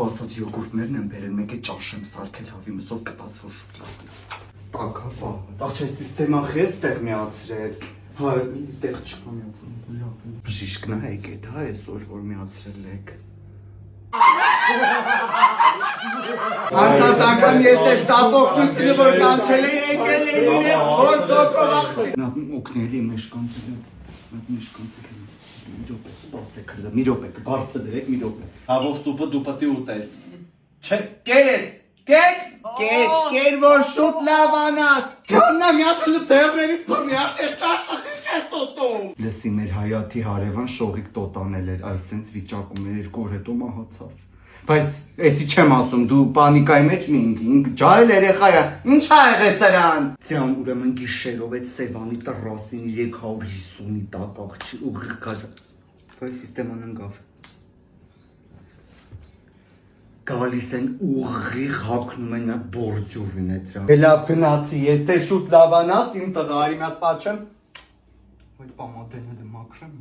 քո ասած յոգուրտներն են բերել, մեկ է ճաշեմ սարքել հավի մսով կտած որ շուտ լավն է։ Տակավա։ Աղջե սիստեման խես տեղ միացրել։ Հա, տեղ չկա միացնել, լավ է։ Բժիշկն է եկել, հա, այսօր որ միացրել եք։ Անցած անգամ ես այս տապոկությունը որ կանչել էի եկել են իրեն 4 ծոքով աղջիկ։ Նա օգնել է մեշկանցել։ Մի րոպե, սպասեք հլը, մի րոպե, բարձը դրեք, մի րոպե։ Հավով սուպը դու պտի ուտես։ Չէ, կեր ես, կեր, որ շուտ լավանաս։ Ճաննա միատ հլը ձեղներից որ միատ ես ճաշախի չես ոտում։ Լսի մեր հայաթի հարևան շողիկ տոտանել էր, այսենց վիճակում էր 2 օր հետո մահացավ։ Բայց էսի չեմ ասում, դու պանիկայի մեջ մի ինք ջահել երեխա է, ինչ ա եղել սրան։ Ձյան ուրեմն գիշերով այդ Սևանի տռասին 350-ի տակ աղջի ուղիղ գաճ։ Բայց սիստեման ընկավ։ Գալիս են ուղիղ հագնում են այդ բորձյուրին է դրան։ Լավ գնացի, ես թե շուտ լավանաս, իմ տղա արի մի հատ պաչեմ։ Այդ պամադենը մաքրեմ։